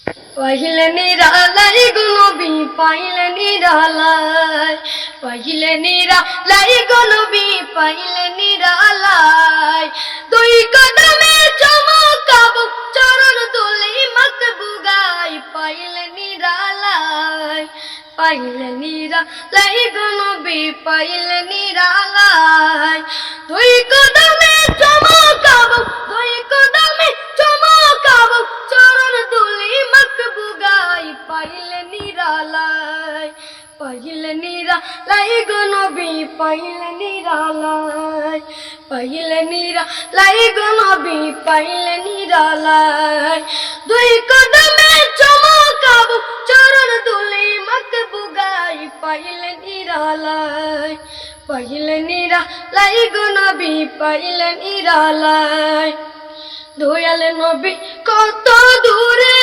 পাইলে নিরালাই গো নবী পাইলে নিরালাই, পাইলে নিরালাই গো নবী পাইলে নিরালাই। দুই কদমে চমকাবো চরণ দুলি মাকবুগাই, পাইলে নিরালাই, পাইলে নিরালাই গো নবী পাইলে নিরালাই। দুই কদমে চমকাবো, দুই কদমে চমকাবো চরণ দুলি মাকবুগাই, পাইলে নিরালাই, পাইলে নিরালাই গো নবী পাইলে নিরালাই, পাইলে নিরালাই গো নবী পাইলে নিরালাই। দুই কদমে চমকাবো চরণ দুলি মাকবুগাই, পাইলে নিরালাই, পাইলে নিরালাই গো নবী পাইলে নিরালাই। দয়াল নবী কত দূরে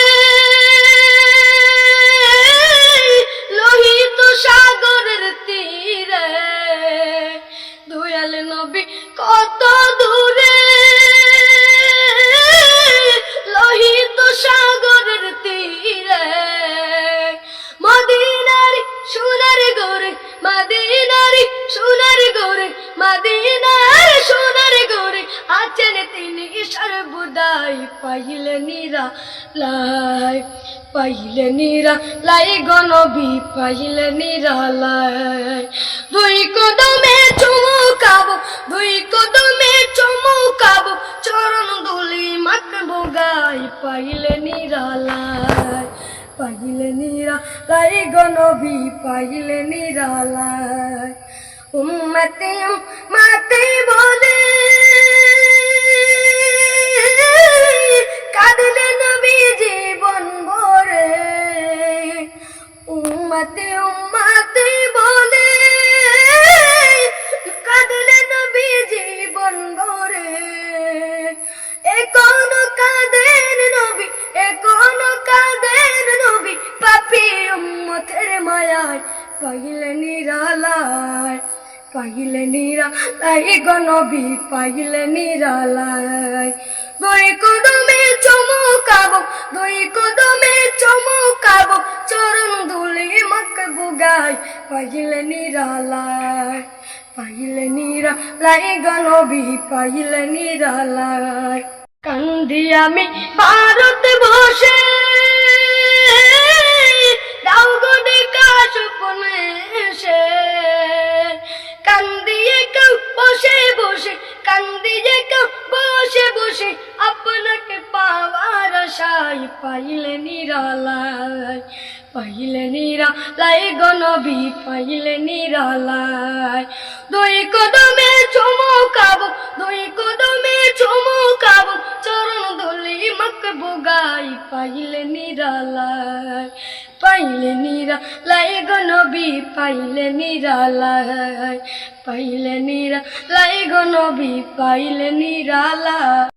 লোহিত সাগরের তীরে, দয়াল নবী কত দূরে লোহিত সাগরের তীরে। মদিনারি সোনার গোরে, মদিনারি সোনার গোরে, মদিনার সোনার গোরে আছেন তিনি সর্বদাই, পাইলে নিরালাই, পাইলে নিরালাই গো নবী পাইলে নিরালাই। দুই কদমে চমকাবো, দুই কদমে চমকাবো চরণ দুলি মাকবুগাই, পাইলে নিরালাই, পাইলে নিরালাই গো নবী পাইলে নিরালাই। উম্মতে উম্মতে বলে কাঁদলে নবী জীবন ভরে, উম্মতে উম্মতে বলে কাঁদলে নবী জীবন ভরে। এখনো কাঁদেন নবী, এখনো কাঁদেন নবী পাপী উম্মতের মায়ায়, পাইলে নিরালাই, পাইলে নিরালাই গো নবী পাইলে নিরালাই। দুই কদমে চমকাবো, দুই কদমে চমকাবো চরণ দুলি মাকবুগাই, পাইলে নিরালাই, পাইলে নিরালাই গো নবী পাইলে নিরালাই। কান্দি আমি ভারত বসে দাও গো দেখা স্বপ্নে এসে, কান্দিয়ে কেউ বসে বসে, কান্দিয়ে কেউ বসে বসে আপনাকে পাওয়ার আশায়, পাইলে নিরালাই, পাইলে নিরালাই গো নবী পাইলে নিরালাই। দুই কদমে চমকাবো, দুই কদমে চমকাবো চরণ দুলি মাকবুগাই, পাইলে নিরালাই, পাইলে নিরালাই গো নবী পাইলে নিরালাই, পাইলে নিরালাই গো নবী পাইলে নিরালাই।